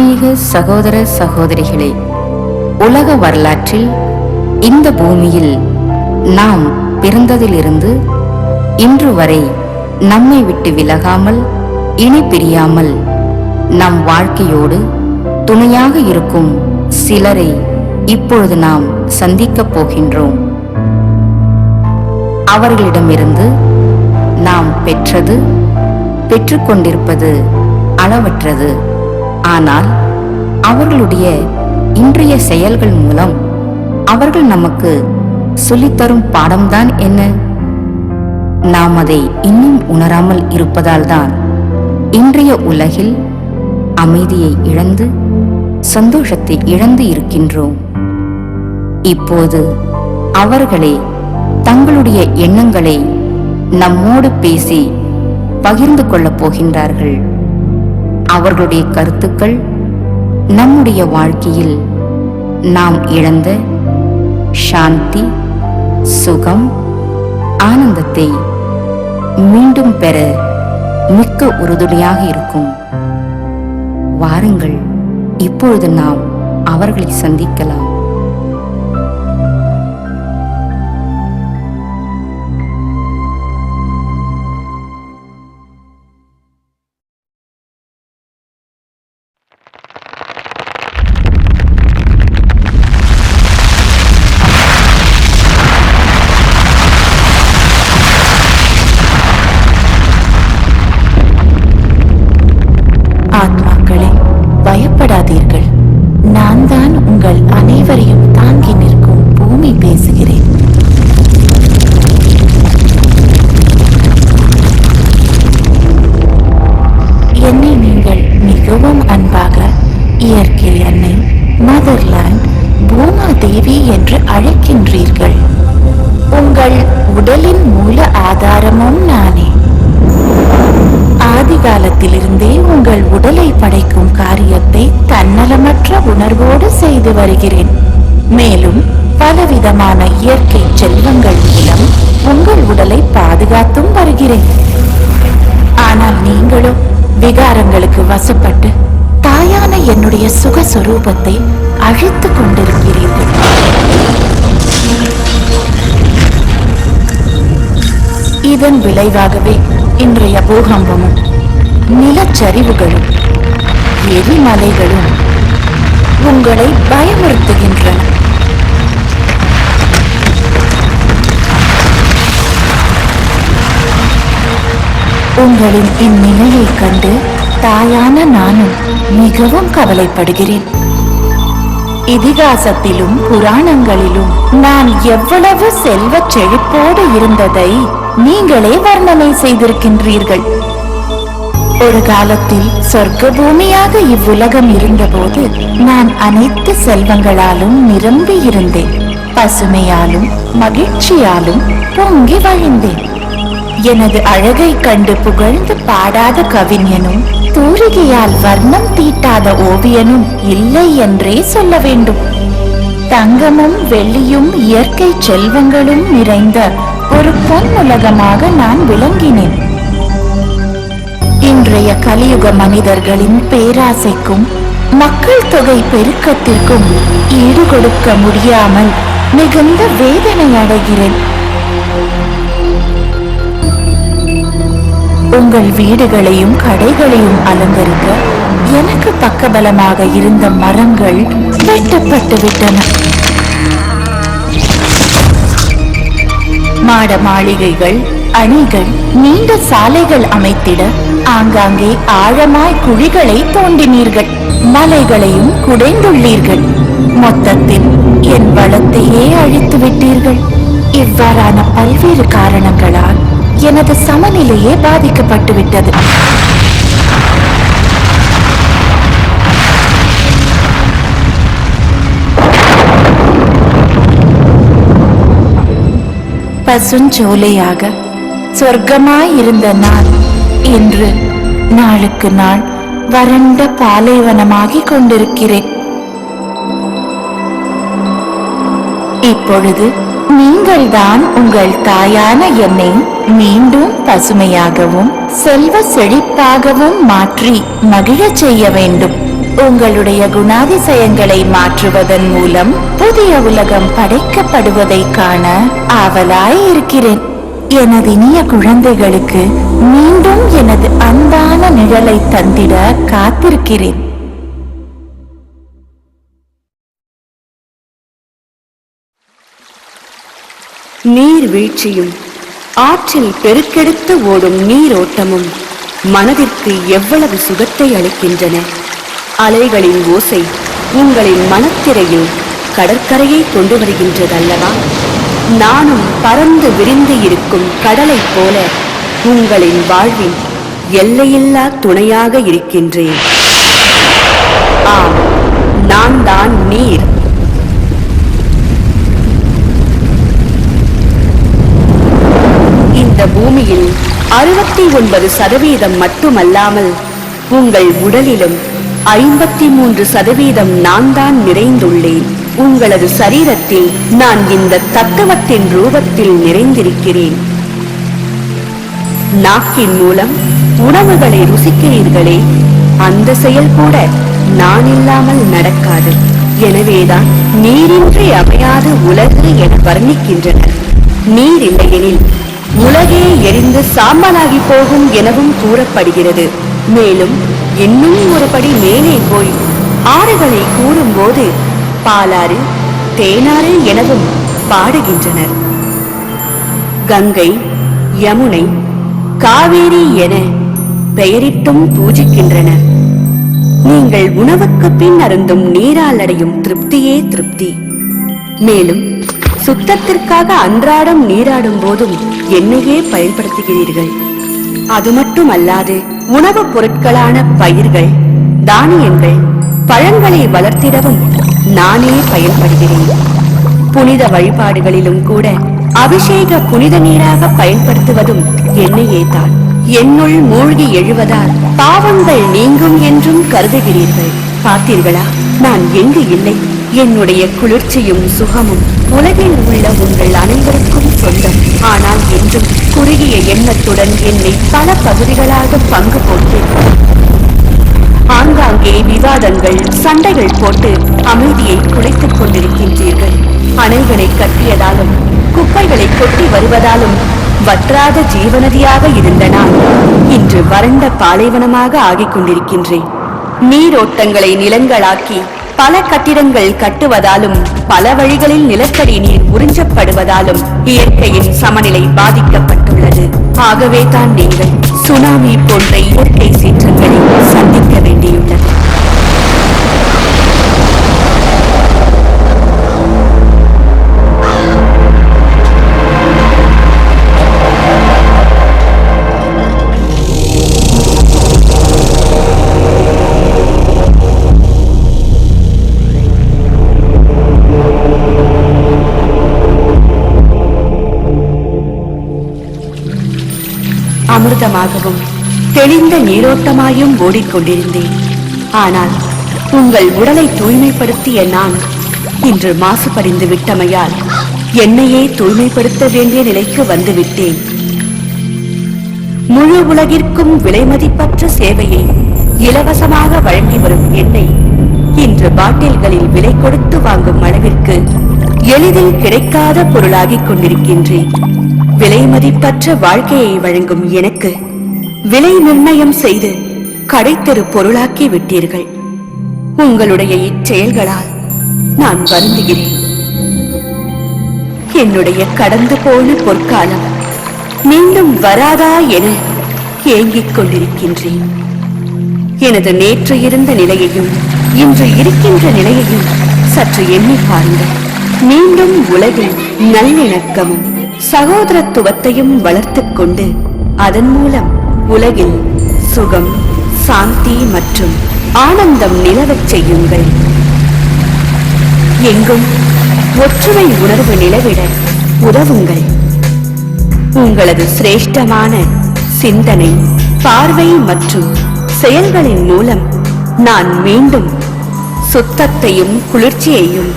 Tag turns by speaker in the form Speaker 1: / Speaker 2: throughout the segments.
Speaker 1: ஆன்மீக சகோதர சகோதரிகளே, உலக வரலாற்றில் இந்த பூமியில் நாம் பிறந்ததிலிருந்து இன்று வரை நம்மை விட்டு விலகாமல் இணை பிரியாமல் நம் வாழ்க்கையோடு துணையாக இருக்கும் சிலரை இப்பொழுது நாம் சந்திக்கப் போகின்றோம். அவர்களிடமிருந்து நாம் பெற்றுக்கொண்டிருப்பது அளவற்றது. ஆனால் அவர்களுடைய இன்றைய செயல்கள் மூலம் அவர்கள் நமக்கு சொல்லித்தரும் பாடம்தான் என்ன? நாம் அதை இன்னும் உணராமல் இருப்பதால் தான் இன்றைய உலகில் அமைதியை இழந்து சந்தோஷத்தை இழந்து இருக்கின்றோம். இப்போது அவர்களே தங்களுடைய எண்ணங்களை நம்மோடு பேசி பகிர்ந்து கொள்ளப் போகின்றார்கள். அவர்களுடைய கருத்துக்கள் நம்முடைய வாழ்க்கையில் நாம் இழந்த சாந்தி, சுகம், ஆனந்தத்தை மீண்டும் பெற மிக்க உறுதுணையாக இருக்கும். வாருங்கள், இப்பொழுது நாம் அவர்களை சந்திக்கலாம்.
Speaker 2: ஆத்மாக்களே, பயப்படாதீர்கள். நான் தான் உங்கள் அனைவரையும் தாங்கி நிற்கும் பூமி பேசுகிறேன். என்னை நீங்கள் மிகவும் அன்பாக இயற்கை அன்னை, மதர்லேண்ட், பூமா தேவி என்று அழைக்கின்றீர்கள். உங்கள் உடலின் மூல ஆதாரமும் நானே. ஆதி காலத்திலிருந்தே உங்கள் உடலை படைக்கும் காரியத்தை தன்னலமற்ற உணர்வோடு செய்து வருகிறேன். மேலும் பலவிதமான இயற்கை செல்வங்கள் மூலம் உங்கள் உடலை பாதுகாத்தும் வருகிறேன். ஆனால் நீங்களோ விகாரங்களுக்கு வசப்பட்டு தாயான என்னுடைய சுகஸ்வரூபத்தை அழித்துக் கொண்டிருக்கிறீர்கள். இதன் விளைவாகவே இன்றைய பூகம்பமும் நிலச்சரிவுகளும் எரிமலைகளும் உங்களை பயமுறுத்துகின்றன. உங்களின் இந்நிலையை கண்டு தாயான நானும் மிகவும் கவலைப்படுகிறேன். இதிகாசத்திலும் புராணங்களிலும் நான் எவ்வளவு செல்வச் செழிப்போடு இருந்ததை நீங்களே வர்ணனை செய்திருக்கின்றீர்கள். ஒரு காலத்தில் சொர்க்க பூமியாக இவ்வுலகம் இருந்தபோது நான் அனைத்து செல்வங்களாலும் நிரம்பி இருந்தேன். பசுமையாலும் மகிழ்ச்சியாலும் பொங்கி வழிந்தேன். எனது அழகை கண்டு புகழ்ந்து பாடாத கவிஞனும் தூரிகையால் வர்ணம் தீட்டாத ஓவியனும் இல்லை என்றே சொல்ல வேண்டும். தங்கமும் வெள்ளியும் இயற்கை செல்வங்களும் நிறைந்த ஒரு பொன்னுலகமாக நான் விளங்கினேன். இன்றைய கலியுக மனிதர்களின் பேராசைக்கும் மக்கள் தொகை பெருக்கத்திற்கும் ஈடுகொடுக்க முடியாமல் மிகுந்த வேதனை அடைகிறேன். உங்கள் வீடுகளையும் கடைகளையும் அலங்கரிக்க எனக்கு பக்கபலமாக இருந்த மரங்கள் வெட்டப்பட்டு விட்டன. மாட மாளிகைகள், அணிகள், நீண்ட சாலைகள் அமைத்திட ஆங்காங்கே ஆழமாய் குழிகளை தோண்டினீர்கள். மலைகளையும் குடைந்துள்ளீர்கள். மொத்தத்தில் என் வளத்தையே அழித்து விட்டீர்கள். இவ்வாறான பல்வேறு காரணங்களால் எனது சமநிலையே பாதிக்கப்பட்டு விட்டது. பசுஞ்சோலையாக சொர்க்கமாயிருந்த நான் இன்று நாளுக்கு நாள் வறண்ட பாலைவனமாகிக் கொண்டிருக்கிறேன். இப்பொழுது நீங்கள்தான் உங்கள் தாயான என்னை மீண்டும் பசுமையாகவும் செல்வ செழிப்பாகவும் மாற்றி மகிழச் செய்ய வேண்டும். உங்களுடைய குணாதிசயங்களை மாற்றுவதன் மூலம் புதிய உலகம் படைக்கப்படுவதை காண ஆவலாய் இருக்கிறேன். எனது இனிய குழந்தைகளுக்கு மீண்டும் எனது அன்பான நிழலை தந்திட காத்திருக்கிறேன்.
Speaker 1: நீர்வீழ்ச்சியும் ஆற்றில் பெருக்கெடுத்து ஓடும் நீரோட்டமும் மனதிற்கு எவ்வளவு சுகத்தை அளிக்கின்றன. அலைகளின் ஓசை உங்களின் மனத்திரையில் கடற்கரையை கொண்டு வருகின்றதல்லவா? நானும் பறந்து விரிந்து இருக்கும் கடலைப் போல உங்களின் வாழ்வின் எல்லையில்லா துணையாக இருக்கின்றேன். ஆம், நான் தான் நீர். இந்த பூமியில் 69% மட்டுமல்லாமல் உங்கள் உடலிலும் 53% நான் தான் நிறைந்துள்ளேன். உங்களது சரீரத்தில் நான் இந்த தத்துவத்தின் ரூபத்தில் நிறைந்திருக்கிறேன். நாக்கின் மூலம் உணவுகளை ருசிக்கிறீர்களே, அந்த செயல் கூட நான் இல்லாமல் நடக்காது. எனவேதான் நீரின்றி அமையாது உலகு என வர்ணிக்கின்றனர். நீர் இல்லையெனில் உலகே எரிந்து சாம்பலாகி போகும் எனவும் கூறப்படுகிறது. மேலும் இன்னும் ஒரு படி மேலே போய் ஆறுகளை கூறும்போது பாலாறு, தேனாறு எனவும் பாடுகின்றனர். கங்கை, யமுனை, காவேரி என பெயரிட்டும் பூஜிக்கின்றனர். நீங்கள் உணவுக்கு பின் அருந்தும் நீரால் அடையும் திருப்தியே திருப்தி. மேலும் சுத்தத்திற்காக அன்றாடம் நீராடும் போதும் என்னையே பயன்படுத்துகிறீர்கள். அது மட்டுமல்லாது உணவுப் பொருட்களான பயிர்கள், தானியங்கள், பழங்களை வளர்த்திடவும் நானே பயன்படுகிறேன். புனித வழிபாடுகளிலும் கூட அபிஷேக புனித நீராக பயன்படுத்துவதும் என்னையே தான். என்னுள் மூழ்கி எழுவதால் பாவங்கள் நீங்கும் என்றும் கருதுகிறீர்கள். பார்த்தீர்களா, நான் எங்கு இல்லை? என்னுடைய குளிர்ச்சியும் சுகமும் உலகில் உள்ள உங்கள் அனைவருக்கும் சொந்தம். ஆனால் என்றும் குறுகிய எண்ணத்துடன் என்னை பல பகுதிகளாக பங்கு போட்டு ஆங்காங்கே விவாதங்கள், சண்டைகள் போட்டு அமைதியை குலைத்துக் கொண்டிருக்கின்றீர்கள். அணைகளை கட்டியதாலும் குப்பைகளை கொட்டி வருவதாலும் வற்றாத ஜீவநதியாக இருந்த நான் இன்று வறண்ட பாலைவனமாக ஆகிக் கொண்டிருக்கின்றேன். நீரோட்டங்களை நிலங்களாக்கி பல கட்டிடங்கள் கட்டுவதாலும் பல வழிகளில் நிலத்தடி நீர் உறிஞ்சப்படுவதாலும் இயற்கையின் சமநிலை பாதிக்கப்பட்டுள்ளது. ஆகவே தான் நீங்கள் சுனாமி போன்ற இயற்கை சீற்றங்களை சந்திக்க வேண்டியுள்ளது. அமிர்தமாகவும் தெளிந்த நீரோட்டமாயும் ஓடிக்கொண்டிருந்தேன். ஆனால் உங்கள் உடலை தூய்மைப்படுத்திய நான் இன்று மாசுபடிந்து விட்டமையால் என்னையே தூய்மைப்படுத்த வேண்டிய நிலைக்கு வந்துவிட்டேன். முழு உலகிற்கும் விலைமதிப்பற்ற சேவையை இலவசமாக வழங்கி வரும் என்னை இன்று பாட்டில்களில் விலை கொடுத்து வாங்கும் அளவிற்கு எளிதில் கிடைக்காத பொருளாகிக் கொண்டிருக்கின்றேன். விலை மதிப்பற்ற வாழ்க்கையை வழங்கும் எனக்கு விலை நிர்ணயம் செய்து கடைத்தெரு பொருளாக்கி விட்டீர்கள். உங்களுடைய இச்செயல்களால் நான் வருந்துகிறேன். என்னுடைய கடந்து போன பொற்காலம் மீண்டும் வராதா என ஏங்கிக் கொண்டிருக்கின்றேன். எனது நேற்று இருந்த நிலையையும் இன்று இருக்கின்ற நிலையையும் சற்று எண்ணி பாருங்கள். மீண்டும் உலகில் நல்லிணக்கமும் சகோதரத்துவத்தையும் வளர்த்துக் கொண்டு அதன் மூலம் உலகில் சுகம், சாந்தி மற்றும் ஆனந்தம் நிலவச் செய்யுங்கள். எங்கும் ஒற்றுமை உணர்வு நிலவிட உதவுங்கள். உங்களது சிரேஷ்டமான சிந்தனை, பார்வை மற்றும் செயல்களின் மூலம் நான் மீண்டும் சுத்தத்தையும் குளிர்ச்சியையும்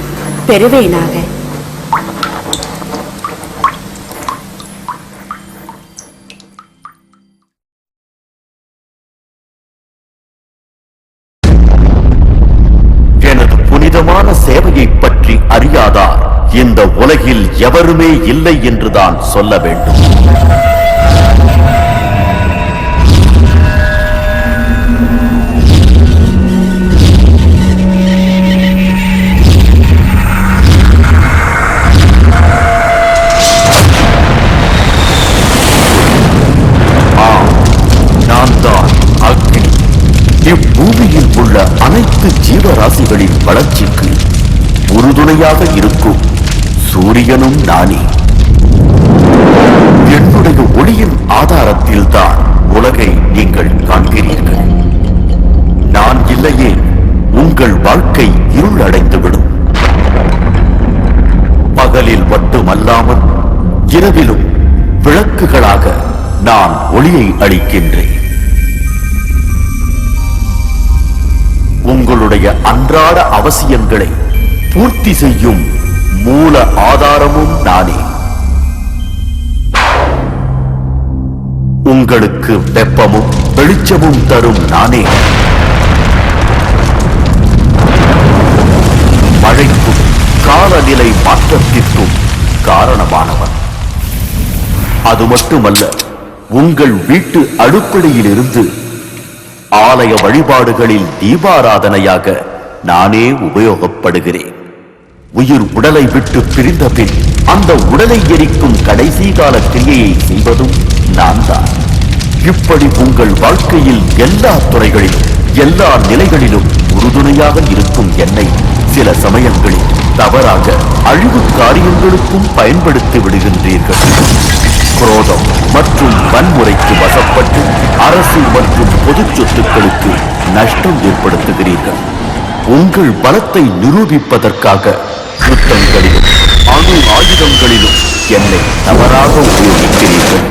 Speaker 1: பெறுவேனாக.
Speaker 3: அறியாதார் இந்த உலகில் எவருமே இல்லை என்றுதான் சொல்ல வேண்டும். இப்பூமியில் உள்ள அனைத்து ஜீவராசிகளின் வளர்ச்சிக்கு உறுதுணையாக இருக்கும் சூரியனும் நானே. என்னுடைய ஒளியின் ஆதாரத்தில் தான் உலகை நீங்கள் காண்கிறீர்கள். நான் இல்லையே உங்கள் வாழ்க்கை இருளடைந்துவிடும். பகலில் மட்டுமல்லாமல் இரவிலும் விளக்குகளாக நான் ஒளியை அளிக்கின்றேன். உங்களுடைய அன்றாட அவசியங்களை பூர்த்தி செய்யும் மூல ஆதாரமும் நானே. உங்களுக்கு வெப்பமும் வெளிச்சமும் தரும் நானே. மழைக்கும் காலநிலை மாற்றத்திற்கும் காரணமானவன். அது மட்டுமல்ல, உங்கள் வீட்டு அடுப்படையிலிருந்து ஆலய வழிபாடுகளில் தீபாராதனையாக நானே உபயோகப்படுகிறேன். உயிர் உடலை விட்டு பிரிந்த பின் அந்த உடலை எரிக்கும் கடைசி கால கிரியையை செய்வதும் நான் தான். இப்படி உங்கள் வாழ்க்கையில் எல்லா துறைகளிலும் எல்லா நிலைகளிலும் உறுதுணையாக இருக்கும் என்னை சில சமயங்களில் தவறாக அழிவு காரியங்களுக்கும் பயன்படுத்தி விடுகின்றீர்கள். குரோதம் மற்றும் வன்முறைக்கு வசப்பட்டு அரசு மற்றும் பொது சொத்துக்களுக்கு நஷ்டம் ஏற்படுத்துகிறீர்கள். உங்கள் பலத்தை நிரூபிப்பதற்காக யுத்தங்களிலும் அணு ஆயுதங்களிலும் என்னை தவறாக உபயோகிக்கிறீர்கள்.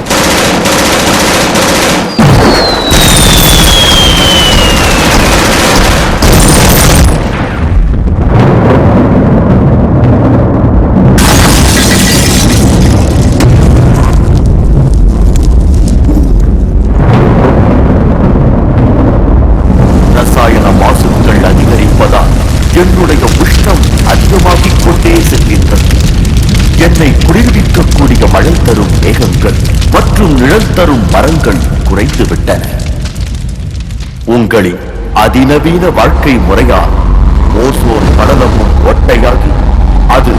Speaker 3: என்னுடைய உஷ்ணம் அதிகமாகிக் கொண்டே செல்கின்றது. என்னை குளிர்விக்கக்கூடிய மழை தரும் மேகங்கள் மற்றும் நிழல் தரும் மரங்கள் குறைந்துவிட்டன. உங்களின் அதிநவீன வாழ்க்கை முறையால் ஓசோன் படலமும் ஒட்டையாகி அது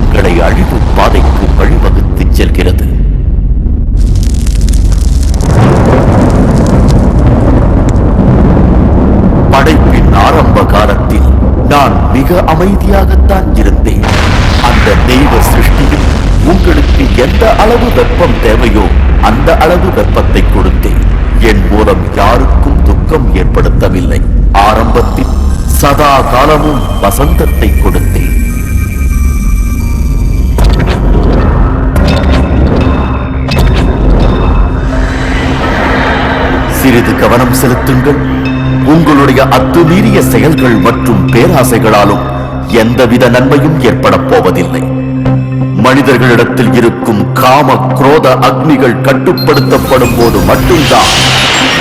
Speaker 3: உங்களை அழிவு பாதைக்கு வழிவகுத்து செல்கிறது. படைப்பின் ஆரம்ப காலத்தில் நான் மிக அமைதியாகத்தான் இருந்தேன். அந்த தெய்வ சிருஷ்டியில் உங்களுக்கு எந்த அளவு வெப்பம் தேவையோ அந்த அளவு வெப்பத்தை கொடுத்தேன். என் மூலம் யாருக்கும் துக்கம் ஏற்படுத்தவில்லை. ஆரம்பத்தில் சதா காலமும் வசந்தத்தை கொடுத்தேன். சிறிது கவனம் செலுத்துங்கள். உங்களுடைய அத்துமீறிய செயல்கள் மற்றும் பேராசைகளாலும் எந்தவித நன்மையும் ஏற்பட போவதில்லை. மனிதர்களிடத்தில் இருக்கும் காம குரோத அக்னிகள் கட்டுப்படுத்தப்படும் போது மட்டும்தான்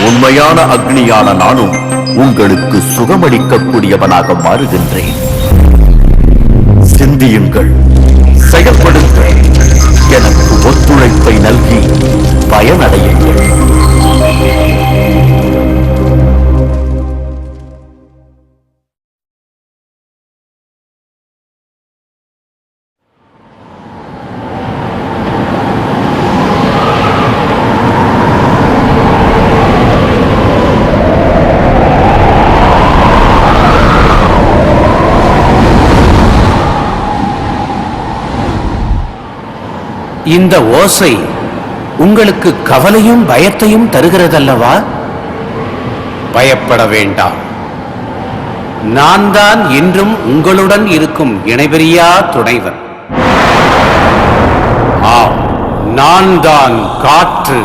Speaker 3: உண்மையான அக்னியான நானும் உங்களுக்கு சுகமளிக்கக்கூடியவனாக மாறுகின்றேன். சிந்தியுங்கள், செயல்படுங்கள், எனக்கு ஒத்துழைப்பை நல்கி பயனடையுங்கள்.
Speaker 4: இந்த ஓசை உங்களுக்கு கவலையும் பயத்தையும் தருகிறதல்லவா? பயப்பட வேண்டாம். நான் தான் என்றும் உங்களுடன் இருக்கும் இணைபிரியா துணைவன். ஆம், நான் தான் காற்று.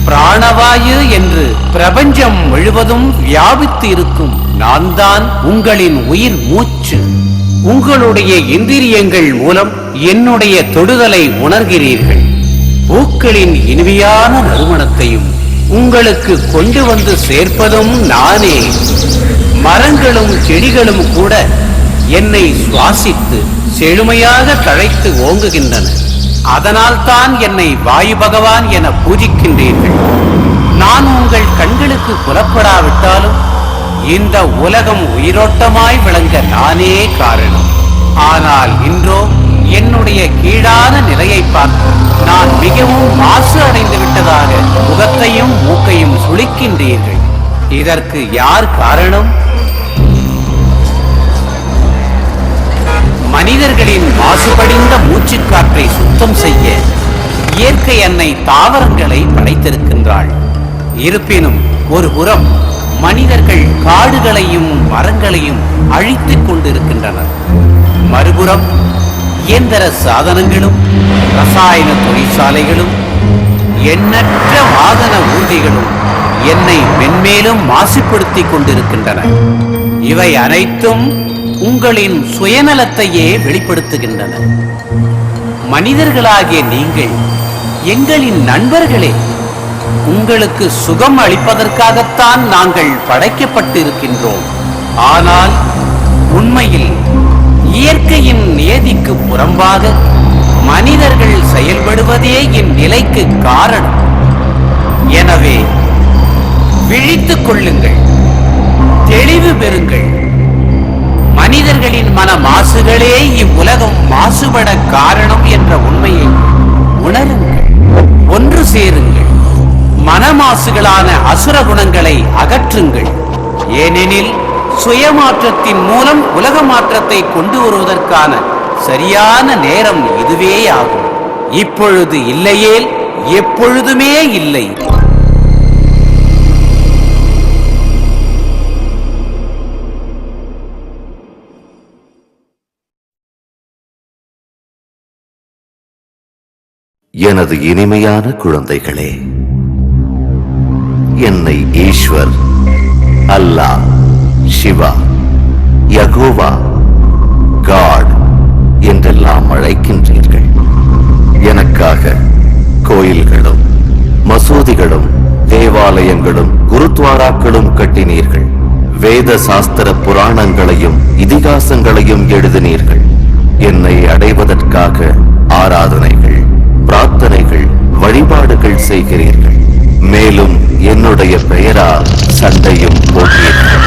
Speaker 4: பிராணவாயு என்று பிரபஞ்சம் முழுவதும் வியாபித்து இருக்கும் நான் தான் உங்களின் உயிர் மூச்சு. உங்களுடைய இந்திரியங்கள் மூலம் என்னுடைய தொடுதலை உணர்கிறீர்கள். பூக்களின் இனிமையான நறுமணத்தையும் உங்களுக்கு கொண்டு வந்து சேர்ப்பதும் நானே. மரங்களும் செடிகளும் கூட என்னை சுவாசித்து செழுமையாக தழைத்து ஓங்குகின்றன. அதனால் தான் என்னை வாயு பகவான் என பூஜிக்கின்றீர்கள். நான் உங்கள் கண்களுக்கு புலப்படாவிட்டாலும் இந்த உலகம் உயிரோட்டமாய் விளங்க நானே காரணம். ஆனால் இன்றோ என்னுடைய கீழான நிலையை பார்த்து நான் மிகவும் மாசு அடைந்து விட்டதாக முகத்தையும் மூக்கையும் சுளிக்கின்றீர்கள். இதற்கு யார் காரணம்? மனிதர்களின் மாசுபடிந்த மூச்சுக்காற்றை சுத்தம் செய்ய இயற்கை அன்னை தாவரங்களை படைத்திருக்கின்றாள். இருப்பினும் ஒரு புறம் மனிதர்கள் காடுகளையும் மரங்களையும் அழித்துக் கொண்டிருக்கின்றனர். மறுபுறம் இயந்திர சாதனங்களும் ரசாயன தொழிற்சாலைகளும் எண்ணற்ற வாகன ஊர்திகளும் என்னை மென்மேலும் மாசுபடுத்திக் கொண்டிருக்கின்றன. இவை அனைத்தும் உங்களின் சுயநலத்தையே வெளிப்படுத்துகின்றன. மனிதர்களாகிய நீங்கள் எங்களின் நண்பர்களே. உங்களுக்கு சுகம் அளிப்பதற்காகத்தான் நாங்கள் படைக்கப்பட்டிருக்கின்றோம். ஆனால் உண்மையில் இயற்கையின் நியதிக்கு புறம்பாக மனிதர்கள் செயல்படுவதே என் நிலைக்கு காரணம். எனவே விழித்துக் கொள்ளுங்கள், தெளிவு பெறுங்கள். மனிதர்களின் மன மாசுகளே இவ்வுலகம் மாசுபட காரணம் என்ற உண்மையை உணருங்கள். ஒன்று சேருங்கள். மனமாசுகளான அசுர குணங்களை அகற்றுங்கள். ஏனெனில் சுயமாற்றத்தின் மூலம் உலக மாற்றத்தை கொண்டு வருவதற்கான சரியான நேரம் இதுவே ஆகும். இப்பொழுது இல்லையேல் எப்பொழுதுமே இல்லை.
Speaker 3: எனது இனிமையான குழந்தைகளே, என்னை ஈஸ்வர், அல்லாஹ், சிவா, யகோவா, காட் என்றெல்லாம் அழைக்கின்றீர்கள். எனக்காக கோயில்களும் மசூதிகளும் தேவாலயங்களும் குருத்வாராக்களும் கட்டினீர்கள். வேத சாஸ்திர புராணங்களையும் இதிகாசங்களையும் எழுதினீர்கள். என்னை அடைவதற்காக ஆராதனைகள், பிரார்த்தனைகள், வழிபாடுகள் செய்கிறீர்கள். மேலும் என்னுடைய பெயரால் சண்டையும் போட்டீர்கள்.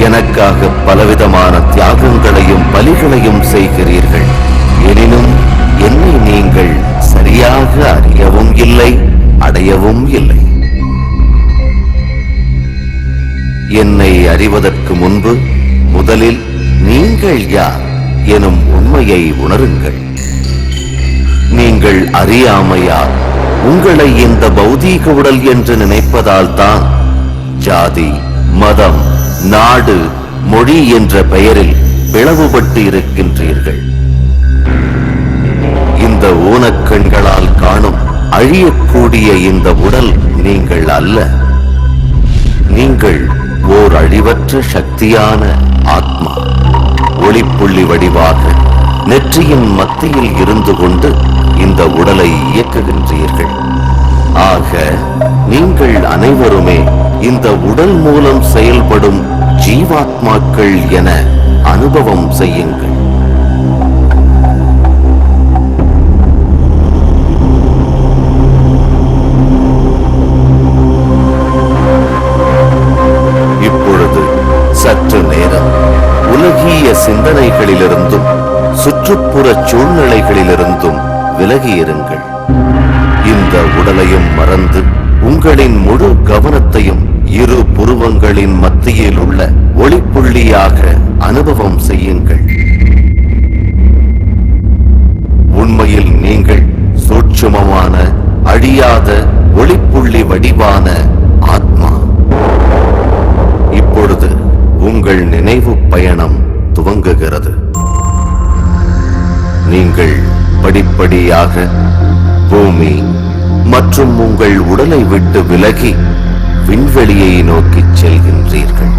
Speaker 3: எனக்காக பலவிதமான தியாகங்களையும் பலிகளையும் செய்கிறீர்கள். எனினும் என்னை நீங்கள் சரியாக அறியவும் இல்லை, அடையவும் இல்லை. என்னை அறிவதற்கு முன்பு முதலில் நீங்கள் யார் எனும் உண்மையை உணருங்கள். நீங்கள் அறியாமையால் உங்களை இந்த பௌதீக உடல் என்று நினைப்பதால் தான் ஜாதி, மதம், நாடு, மொழி என்ற பெயரில் பிளவுபட்டு இருக்கின்றீர்கள். இந்த ஊனக்கண்களால் காணும் அழியக்கூடிய இந்த உடல் நீங்கள் அல்ல. நீங்கள் ஓர் அழிவற்ற சக்தியான ஆத்மா. ஒளிப்புள்ளி வடிவாக நெற்றியின் மத்தியில் இருந்து கொண்டு இந்த உடலை இயக்குகின்றீர்கள். ஆக நீங்கள் அனைவருமே இந்த உடல் மூலம் செயல்படும் ஜீவாத்மாக்கள் என அனுபவம் செய்யுங்கள். இப்பொழுது சற்று நேரம் உலகிய சிந்தனைகளிலிருந்தும் சுற்றுப்புற சூழ்நிலைகளிலிருந்தும் விலகியிருங்கள். இந்த உடலையும் மறந்து உங்களின் முழு கவனத்தையும் இரு புருவங்களின் மத்தியில் உள்ள ஒளிப்புள்ளியாக அனுபவம் செய்யுங்கள். உண்மையில் நீங்கள் சூட்சுமமான அழியாத ஒளிப்புள்ளி வடிவான ஆத்மா. இப்பொழுது உங்கள் நினைவு பயணம் துவங்குகிறது. நீங்கள் படிப்படியாக பூமி மற்றும் உங்கள் உடலை விட்டு விலகி விண்வெளியை நோக்கி செல்கின்றீர்கள்.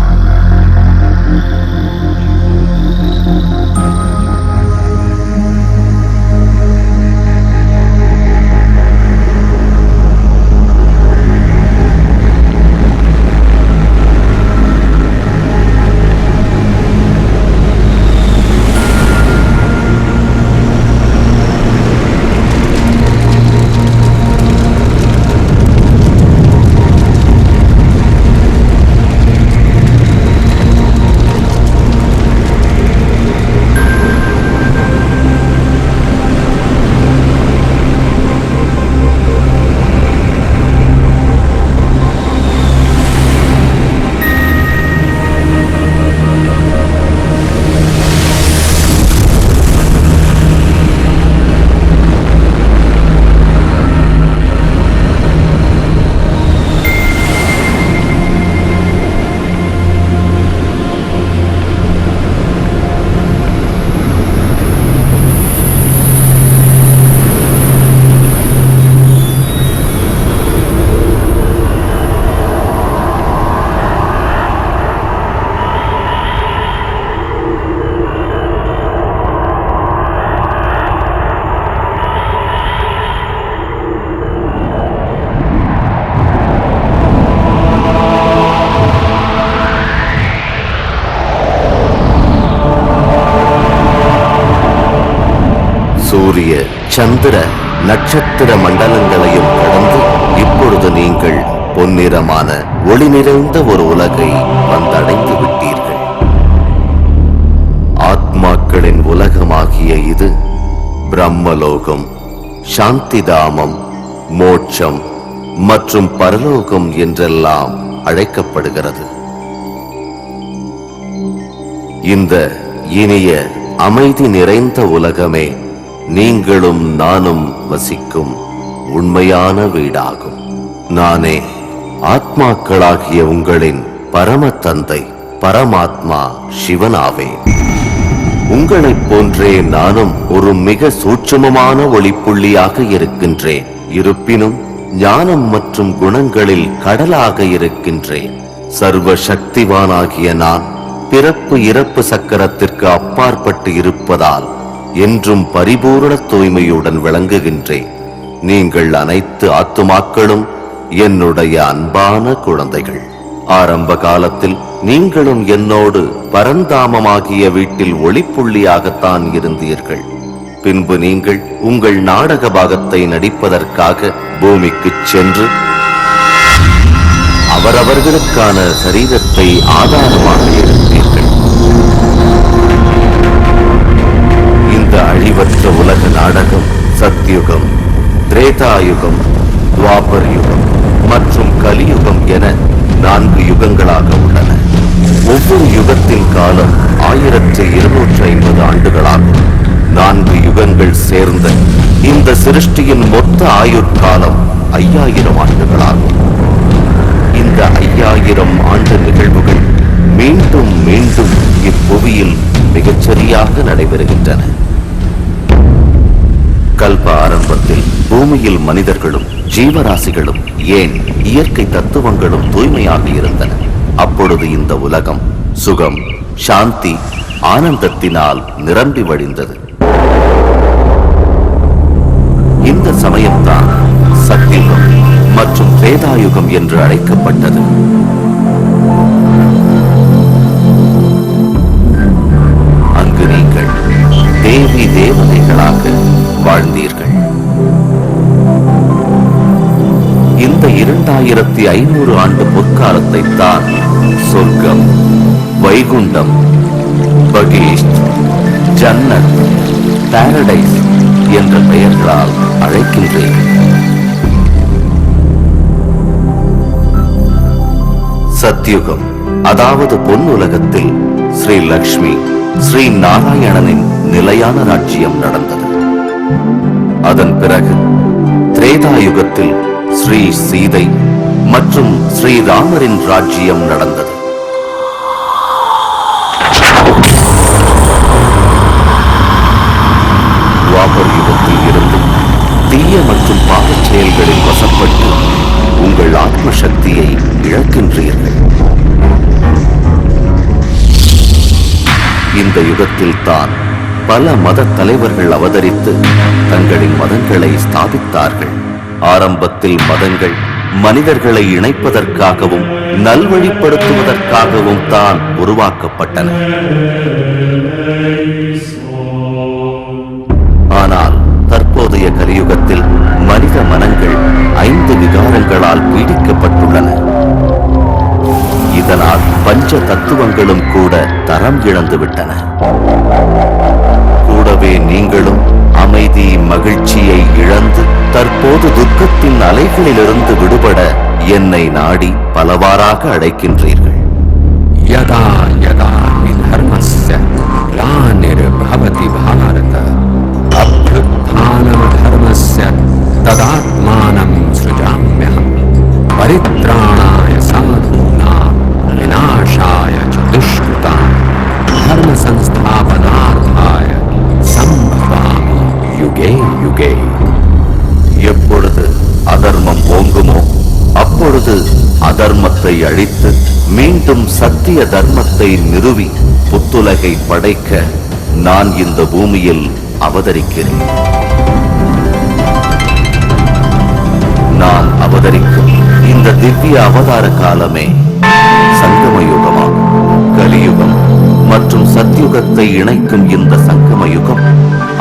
Speaker 3: சூரிய சந்திர நட்சத்திர மண்டலங்களையும் கடந்து இப்பொழுது நீங்கள் பொன்னிறமான ஒளி நிறைந்த ஒரு உலகை வந்தடைந்து விட்டீர்கள். ஆத்மாக்களின் உலகமாகிய இது பிரம்மலோகம், சாந்திதாமம், மோட்சம் மற்றும் பரலோகம் என்றெல்லாம் அழைக்கப்படுகிறது. இந்த இனிய அமைதி நிறைந்த உலகமே நீங்களும் நானும் வசிக்கும் உண்மையான வீடாகும். நானே ஆத்மாக்களாகிய உங்களின் பரம தந்தை பரமாத்மா சிவனாவேன். உங்களைப் போன்றே நானும் ஒரு மிக சூட்சுமமான ஒளிப்புள்ளியாக இருக்கின்றேன். இருப்பினும் ஞானம் மற்றும் குணங்களில் கடலாக இருக்கின்றேன். சர்வ சக்திவானாகிய நான் பிறப்பு இறப்பு சக்கரத்திற்கு அப்பாற்பட்டு இருப்பதால் என்றும் பரிபூரண தூய்மையுடன் விளங்குகின்றேன். நீங்கள் அனைத்து ஆத்துமாக்களும் என்னுடைய அன்பான குழந்தைகள். ஆரம்ப காலத்தில் நீங்களும் என்னோடு பரந்தாமமாகிய வீட்டில் ஒளிப்புள்ளியாகத்தான் இருந்தீர்கள். பின்பு நீங்கள் உங்கள் நாடக பாகத்தை நடிப்பதற்காக பூமிக்கு சென்று அவரவர்களுக்கான சரீரத்தை ஆதாரமாக எடுத்தீர்கள். இந்த அழிவற்ற உலக நாடகம் சத்யுகம், திரேதாயுகம், துவாபர் யுகம் மற்றும் கலியுகம் என 4 யுகங்களாக உள்ளன. ஒவ்வொரு யுகத்தின் காலம் 1250 ஆண்டுகளாகும். 4 யுகங்கள் சேர்ந்த இந்த சிருஷ்டியின் மொத்த ஆயுட்காலம் 5000 ஆண்டுகளாகும். இந்த 5000 ஆண்டு நிகழ்வுகள் மீண்டும் மீண்டும் இப்புவியில் மிகச்சரியாக நடைபெறுகின்றன. கல்ப ஆரம்பத்தில் பூமியில் மனிதர்களும் ஜீவராசிகளும் ஏன் இயற்கை தத்துவங்களும் தூய்மையாக இருந்தன. அப்பொழுது இந்த உலகம் சுகம், சாந்தி, ஆனந்தத்தினால் நிரம்பி வழிந்தது. இந்த சமயம்தான் சத்யுகம் மற்றும் திரேதாயுகம் என்று அழைக்கப்பட்டது. அங்கு நீங்கள் தேவி தேவதைகளாக வாழ்ந்தீர்கள். இந்த 2500 ஆண்டு பொற்காலத்தை தான் சொர்க்கம், வைகுண்டம், பகீஷ்ட், ஜன்னத், பாரடைஸ் என்ற பெயர்களால் அழைக்கின்றேன். சத்யுகம் அதாவது பொன் உலகத்தில் ஸ்ரீ லக்ஷ்மி, ஸ்ரீ நாராயணனின் நிலையான ராஜ்யம் நடந்தது. அதன் பிறகு திரேதாயுகத்தில் ஸ்ரீ சீதை மற்றும் ஸ்ரீராமரின் ராஜ்யம் நடந்தது. துவாபர் யுகத்தில் இருந்து தீய மற்றும் பாவச் செயல்களில் வசப்பட்டு உங்கள் ஆத்ம சக்தியை இழக்கின்றீர்கள். இந்த யுகத்தில் தான் பல மத தலைவர்கள் அவதரித்து தங்களின் மதங்களை ஸ்தாபித்தார்கள். ஆரம்பத்தில் மதங்கள் மனிதர்களை இணைப்பதற்காகவும் நல்வழிப்படுத்துவதற்காகவும் தான் உருவாக்கப்பட்டன. ஆனால் தற்போதைய கலியுகத்தில் மனித மனங்கள் 5 விகாரங்களால் பீடிக்கப்பட்டுள்ளன. இதனால் பஞ்ச தத்துவங்களும் கூட தரம் இழந்துவிட்டன. கூடவே நீங்களும் அமைதி, மகிழ்ச்சியை இழந்து தற்போது துக்கத்தின் அலைகளிலிருந்து விடுபட என்னை நாடி பலவாறாக அழைக்கின்றீர்கள்.
Speaker 5: யதா யதா ஹி தர்மஸ்ய க்ளானிர்பவதி பாரத அப்யுத்ഥാനം தர்மஸ்ய ததாத்மானம் ஸ்ருஜாம்யஹம் பரித்ராணாய சாதூனாம் விநாசாய ச துஷ்கிருதாம் தர்ம சம்ஸ்தாபனார்த்தாய சம்பவாமி யுகே யுகே.
Speaker 3: எப்பொழுது அதர்மம் ஓங்குமோ அப்பொழுது அதர்மத்தை அழித்து மீண்டும் சத்திய தர்மத்தை நிறுவி புத்துலகை படைக்க நான் இந்த பூமியில் அவதரிக்கிறேன். நான் அவதரிக்கும் இந்த திவ்ய அவதார காலமே சங்கம யுகமாகும். கலியுகம் மற்றும் சத்யுகத்தை இணைக்கும் இந்த சங்கம யுகம்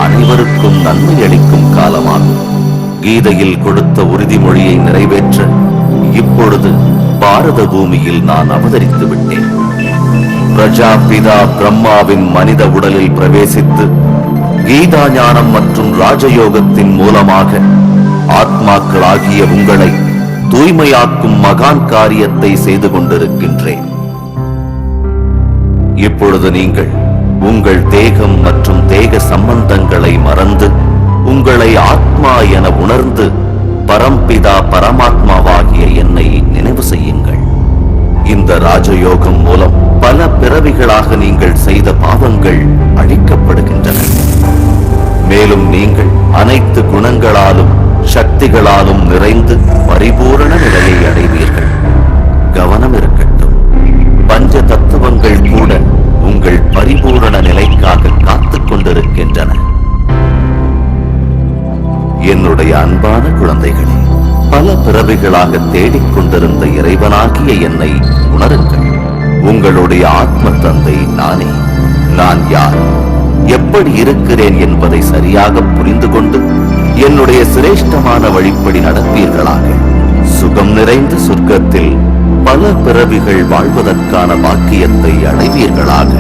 Speaker 3: அனைவருக்கும் நன்மை அளிக்கும் காலமாகும். கீதையில் கொடுத்த உறுதிமொழியை நிறைவேற்ற இப்பொழுது பாரத பூமியில் நான் அவதரித்து விட்டேன். பிரஜாபிதா பிரம்மாவின் மனித உடலில் பிரவேசித்து கீதா ஞானம் மற்றும் ராஜயோகத்தின் மூலமாக ஆத்மாக்களாகிய உங்களை தூய்மையாக்கும் மகான் காரியத்தை செய்து கொண்டிருக்கின்றேன். இப்பொழுது நீங்கள் உங்கள் தேகம் மற்றும் தேக சம்பந்தங்களை மறந்து உங்களை ஆத்மா என உணர்ந்து பரம்பிதா பரமாத்மாவாகிய என்னை நினைவு செய்யுங்கள். இந்த ராஜயோகம் மூலம் பல பிறவிகளாக நீங்கள் செய்த பாவங்கள் அழிக்கப்படுகின்றன. மேலும் நீங்கள் அனைத்து குணங்களாலும் சக்திகளாலும் நிறைந்து பரிபூரண நிலையை அடைவீர்கள். கவனம் இருக்கட்டும், பஞ்ச தத்துவங்கள் கூட உங்கள் பரிபூரண நிலைக்காக காத்துக் கொண்டிருக்கின்றன. என்னுடைய அன்பான குழந்தைகளே, பல பிறவிகளாக தேடிக்கொண்டிருந்த இறைவனாகிய என்னை உணருங்கள். உங்களுடைய ஆத்ம தந்தை நானே. நான் யார், எப்படி இருக்கிறேன் என்பதை சரியாக புரிந்து கொண்டு என்னுடைய சிரேஷ்டமான வழிப்படி நடப்பீர்களாக. சுகம் நிறைந்த சொர்க்கத்தில் பல பிறவிகள் வாழ்வதற்கான பாக்கியத்தை அடைவீர்களாக.